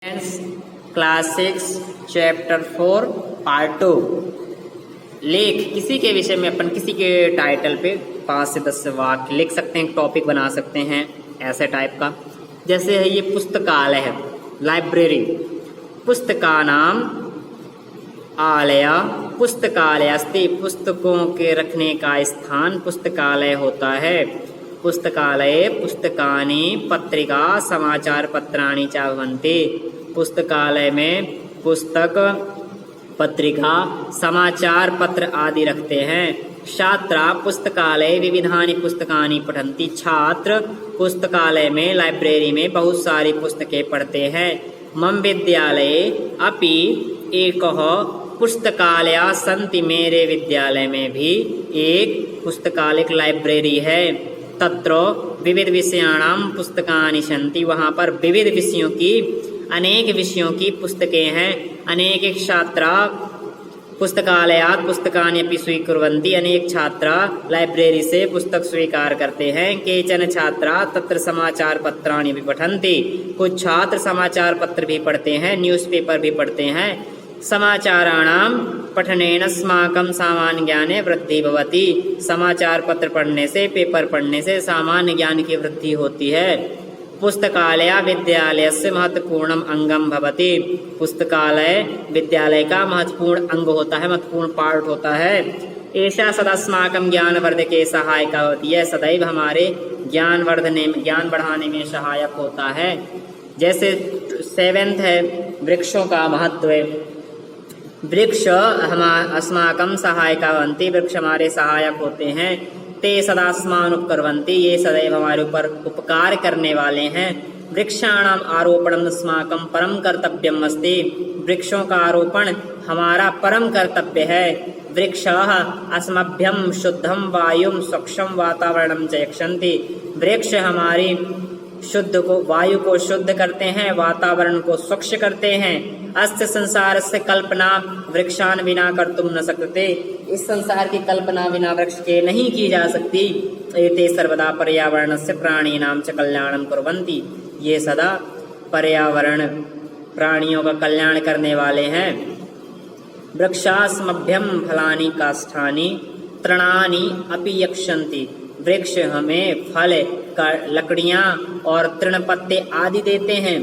Class 6 chapter 4 part 2 लेख। किसी के विषय में अपन किसी के टाइटल पे 5 से 10 वाक्य लिख सकते हैं, टॉपिक बना सकते हैं ऐसे टाइप का। जैसे है ये पुस्तकालय है, लाइब्रेरी। पुस्तका नाम आलय पुस्तकालय अस्ति, पुस्तकों के रखने का स्थान पुस्तकालय होता है। पुस्तकालये पुस्तकानि पत्रिका समाचार पत्राणि च भवन्ति। पुस्तकालय में पुस्तक पत्रिका समाचार पत्र आदि रखते हैं। छात्रा पुस्तकालय विविधानि पुस्तकानि पठन्ति, छात्र पुस्तकालय में लाइब्रेरी में बहुत सारी पुस्तकें पढ़ते हैं। मम विद्यालये अपि एकः पुस्तकालय सन्ति, मेरे विद्यालय में भी एक पुस्तकालय लाइब्रेरी है। तत्र विविध विषयाणां पुस्तकानि सन्ति, वहाँ पर विविध विषयों की अनेक विषयों की पुस्तकें हैं। अनेक छात्रा पुस्तकालयात् पुस्तकानि अपि स्वीकुर्वन्ति, अनेक छात्रा लाइब्रेरी से पुस्तक स्वीकार करते हैं। केचन छात्रा तत्र समाचार पत्राणि भी पठन्ति, कुछ छात्र समाचार पत्र भी पढ़ते हैं, न्यूज़पेपर भी पढ़ते हैं। समाचाराणां पठनेन अस्माकं सामान्य ज्ञाने वृद्धि भवति, समाचार पत्र पढ़ने से, पेपर पढ़ने से सामान्य ज्ञान की वृद्धि होती है। पुस्तकालय विद्यालयस्य महत्वपूर्णम अंगम भवति, पुस्तकालय विद्यालय का महत्वपूर्ण अंग होता है, महत्वपूर्ण पार्ट होता है। ऐसा सदा अस्माकं ज्ञानवर्धके सहायका होती है, सदैव हमारे ज्ञान बढ़ाने में सहायक होता है। जैसे 7th है वृक्षों का महत्व। वृक्ष अस्माकं सहायका भवन्ति, वृक्ष हमारे सहायक होते हैं। ते सदा अस्मान् उपकुर्वन्ति, ये सदैव हमारे ऊपर उपकार करने वाले हैं। वृक्षाणाम् आरोपणम् अस्माकं परम कर्तव्यम् अस्ति, वृक्षों का आरोपण हमारा परम कर्तव्य है। वृक्षाः अस्मभ्यं शुद्धं वायुं स्वच्छं वातावरणं च यक्षन्ति, वृक्ष हमारी वायु को शुद्ध करते हैं, वातावरण को स्वच्छ करते हैं। अस्य संसारस्य कल्पना वृक्षान् विना कर्तुं न शक्यते, इस संसार की कल्पना बिना वृक्ष के नहीं की जा सकती। एते सर्वदा पर्यावरणस्य प्राणिनां च कल्याणं कुर्वन्ति, ये सदा पर्यावरण प्राणियों का कल्याण करने वाले हैं। वृक्षास्मभ्यं फलानि काष्ठानि तृणानि अपि यक्षन्ति, वृक्ष हमें फल लकड़ियां और तृण पत्ते आदि देते हैं।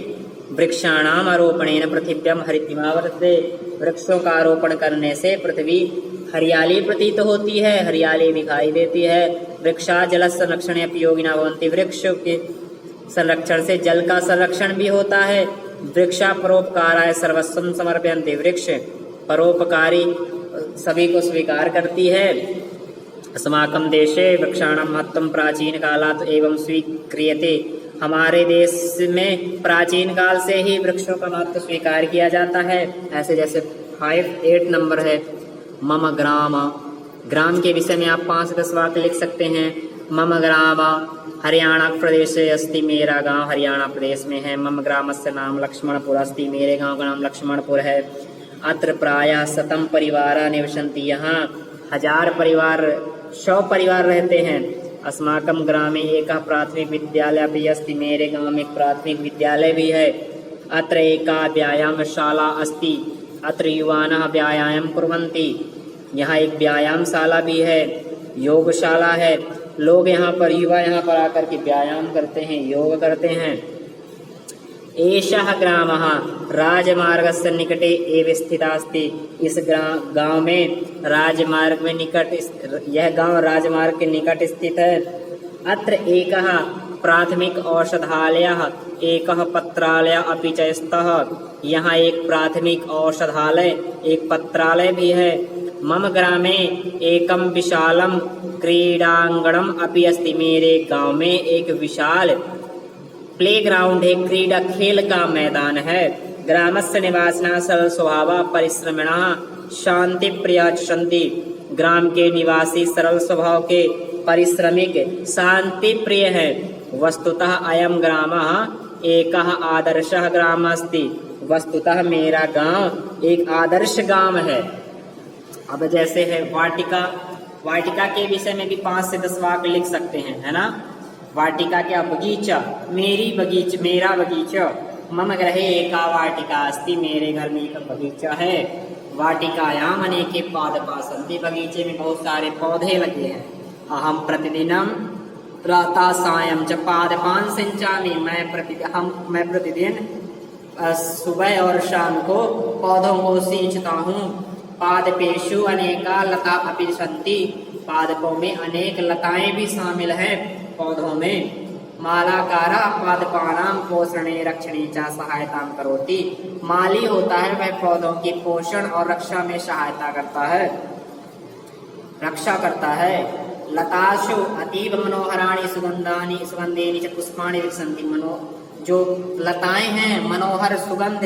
वृक्षाणाम आरोपणेन पृथिव्यम हरितिमा वर्तते, वृक्षों का आरोपण करने से पृथ्वी हरियाली प्रतीत होती है, हरियाली दिखाई देती है। वृक्षा जल संरक्षण उपयोगिना भवन्ति, वृक्ष के संरक्षण से जल का संरक्षण भी होता है। वृक्षा परोपकाराय सर्वस्वं समर्पयन्ति, वृक्ष परोपकारी सभी को स्वीकार करती है। अस्माकं देशे वृक्षाणां महत्वं प्राचीन कालात् एवं स्वीक्रियते, हमारे देश में प्राचीन काल से ही वृक्षों का महत्व स्वीकार किया जाता है। ऐसे जैसे 8 नंबर है मम ग्राम, ग्राम के विषय में आप 5 से 10 वाक्य लिख सकते हैं। मम ग्राम हरियाणा प्रदेशे अस्ति, मेरा गांव हरियाणा प्रदेश में है। मम ग्रामस्य नाम लक्ष्मणपुर अस्ति, मेरे गांव का नाम लक्ष्मणपुर है। अत्र प्रायः 100 परिवाराः निवसन्ति, यहाँ 1000 परिवार 100 परिवार रहते हैं। अस्माकं ग्रामे एकः प्राथमिक विद्यालय अपि अस्ति, मेरे गांव में एक प्राथमिक विद्यालय भी है। अत्र एका व्यायामशाला अस्ति, अत्र युवानः व्यायामं कुर्वन्ति, यहाँ एक व्यायामशाला भी है, योगशाला है। लोग यहाँ पर युवा यहाँ पर आकर के व्यायाम करते हैं, योग करते हैं। एषः ग्रामः राजमार्गस्य निकटे एव स्थितः अस्ति, इस गांव में राजमार्ग में निकट, यह गांव राजमार्ग के निकट स्थित है। अत्र एकः प्राथमिक औषधालयः एकः पत्रालयः अपि च स्तः, यहाँ एक प्राथमिक औषधालय एक पत्रालय भी है। मम ग्रामे एकं विशालं क्रीडांगणम् अपि अस्ति, मेरे गांव में एक विशाल प्लेग्राउंड है, क्रीडा खेल का मैदान है। ग्रामस्य निवासिनः सरल स्वभावः परिश्रमिणः शांति प्रिया सन्ति, ग्राम के निवासी सरल स्वभाव के, परिश्रमिक, शांति प्रिय है। वस्तुतः अयं ग्रामः एकः आदर्शः ग्रामः अस्ति, वस्तुतः मेरा गांव एक आदर्श गांव है। अब जैसे है वाटिका, वाटिका के विषय में भी 5 से 10 वाक्य लिख सकते हैं, है ना। वाटिका क्या, बगीचा, मेरा बगीचा। मम गृहे एका वाटिका अस्ति, मेरे घर में एक बगीचा है। वाटिकायाम अनेके पादपाः सन्ति, बगीचे में बहुत सारे पौधे लगे हैं। अहम प्रतिदिनम प्रातः सायं च पादपान् सिंचामि, मैं प्रतिदिन सुबह और शाम को पौधों को सींचता हूँ। पादपेषु अनेका लता अपि सन्ति, पादपों में अनेक लताएं भी शामिल हैं पौधों में। मालाकारा पादपानां पोषणे रक्षणे च सहायतां करोति, माली होता है वह पौधों की पोषण और रक्षा में सहायता करता है, रक्षा करता है। लतासु अतीव मनोहराणि सुगंधेनि च पुष्पाणि विकसन्ति, जो लताएं हैं मनोहर सुगंध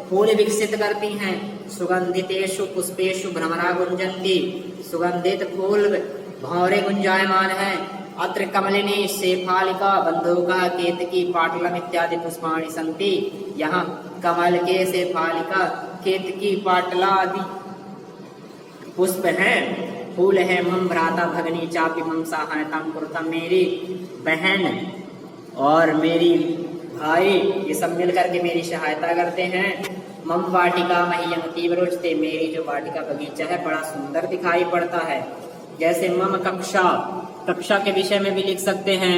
फूल विकसित करती हैं। सुगंधितेषु पुष्पेषु भ्रमरा गुंजन्ति, सुगंधित फूल भंवरे गुंजायमान हैं। अत्र कमलिनी शेफालिका बंधुका केतकी पाटलम इत्यादि पुष्पाणि सन्ति, यहाँ कमल के शेफालिका केतकी पाटला आदि पुष्प हैं, फूल है। मम भ्राता भगिनी चापि मम सहायतां कुरुतां, मेरी बहन और मेरी भाई ये सब मिल करके मेरी सहायता करते हैं। मम वाटिका मह्यम अतीव रोचते, मेरी जो वाटिका बगीचा है बड़ा सुंदर दिखाई पड़ता है। जैसे मम कक्षा के विषय में भी लिख सकते हैं,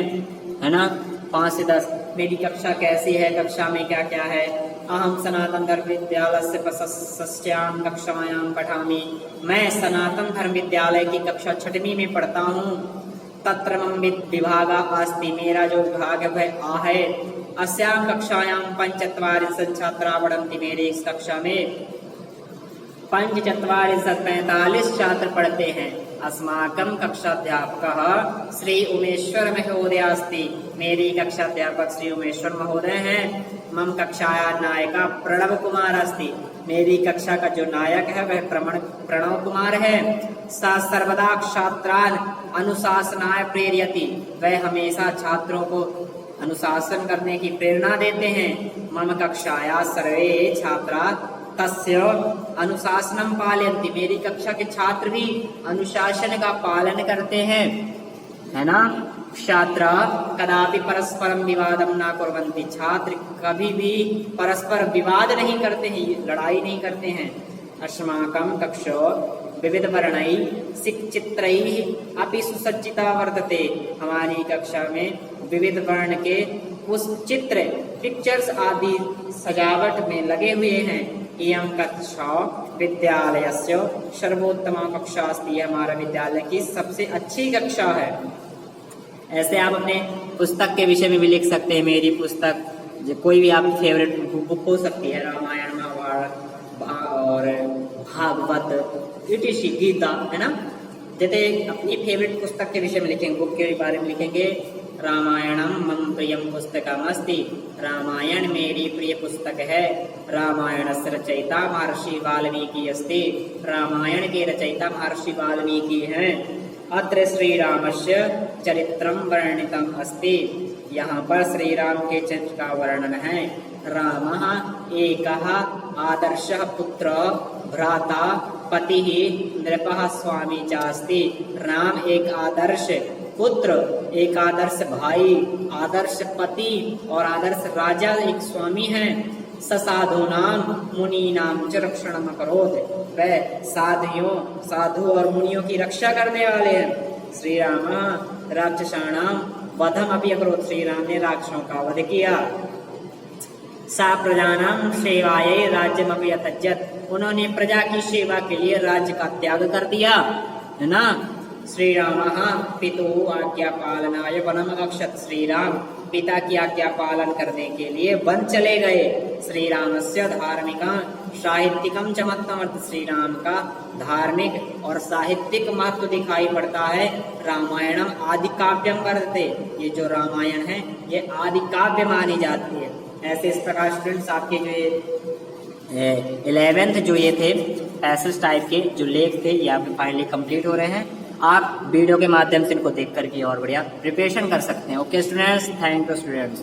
है ना, 5 से 10। मेरी कक्षा कैसी है, कक्षा में क्या क्या है। अहम सनातन धर्म विद्यालय से षष्ठ्यां कक्षायां पठामि, मैं सनातन धर्म विद्यालय की कक्षा 6वीं में पढ़ता हूँ। तत्र मम विभागा अस्ति, मेरा जो विभाग है वह आ है। अस्यां कक्षायां 45 छात्रा पढ़न्ति, मेरे इस कक्षा में 45 छात्र पढ़ते हैं। अस्माकं कक्षाध्यापकः श्री उमेश्वर महोदय अस्ति, मेरी कक्षाध्यापक श्री उमेश्वर महोदय हैं। मम कक्षाया नायका प्रणव कुमार अस्ति, मेरी कक्षा का जो नायक है वह प्रणव कुमार है। सा सर्वदा छात्रान् अनुशासनाय प्रेरयति, वह हमेशा छात्रों को अनुशासन करने की प्रेरणा देते हैं। मम कक्षाया सर्वे छात्रा तस्य अनुशासनम पालयन्ति, मेरी कक्षा के छात्र भी अनुशासन का पालन करते हैं, है ना। छात्रा कदापि परस्परम विवादम न कुर्वन्ति, छात्र कभी भी परस्पर विवाद नहीं करते हैं, लड़ाई नहीं करते हैं। अस्माकं कक्षो विविध वर्णैः चित्रैः अपि सुसज्जिता वर्तते, हमारी कक्षा में विविध वर्ण के उस चित्र पिक्चर्स आदि सजावट में लगे हुए हैं। इयं कक्षा विद्यालयस्य सर्वोत्तमा कक्षा अस्ति, हमारा विद्यालय की सबसे अच्छी कक्षा है। ऐसे आप अपने पुस्तक के विषय में भी लिख सकते हैं। मेरी पुस्तक जो कोई भी आपकी फेवरेट बुक हो सकती है, रामायण महाभारत और भागवत इटिशी गीता, है ना। जैसे अपनी फेवरेट पुस्तक के विषय में लिखेंगे, बुक के बारे में लिखेंगे। रामायणम मम प्रियम पुस्तकमस्ति, रामायण मेरी प्रिय पुस्तक है। रामायणस्य रचयिता महर्षि वाल्मीकि अस्ति, रामायण के रचयिता महर्षि वाल्मीकि हैं। अत्र श्री रामस्य चरित्रम वर्णितम अस्ति, यहाँ पर श्री राम के चरित्र का वर्णन है। रामः एकः आदर्शः पुत्र भ्राता पतिः नृपः स्वामी च अस्ति, राम एक आदर्श पुत्र, एक आदर्श भाई, आदर्श पति और आदर्श राजा, एक स्वामी है। साधूनां मुनीनां च रक्षणम करोत्, वह साधु और मुनियों की रक्षा करने वाले हैं। श्री राम राक्षसाणां वधम अपि अकरोत्, श्री राम ने राक्षसों का वध किया। सा प्रजानां सेवायै राज्यमपि अत्यजत्, उन्होंने प्रजा की सेवा के लिए राज्य का त्याग कर दिया, है ना। श्री राम पितुः आज्ञा पालनाय वनम अगच्छत्, श्री राम पिता की आज्ञा पालन करने के लिए वन चले गए। श्री रामस्य धार्मिका साहित्यिकम च महत्त्वम्, श्री राम का धार्मिक और साहित्यिक महत्व दिखाई पड़ता है। रामायणम आदि काव्यम वर्तते, ये जो रामायण है ये आदि काव्य मानी जाती है। ऐसे इस प्रकार स्टूडेंट्स आपके जो 11th जो ये थे पैसेज टाइप के जो लेख थे ये आपके फाइनली कंप्लीट हो रहे हैं। आप वीडियो के माध्यम से इनको देख करके और बढ़िया प्रिपरेशन कर सकते हैं। Okay students, thank you students.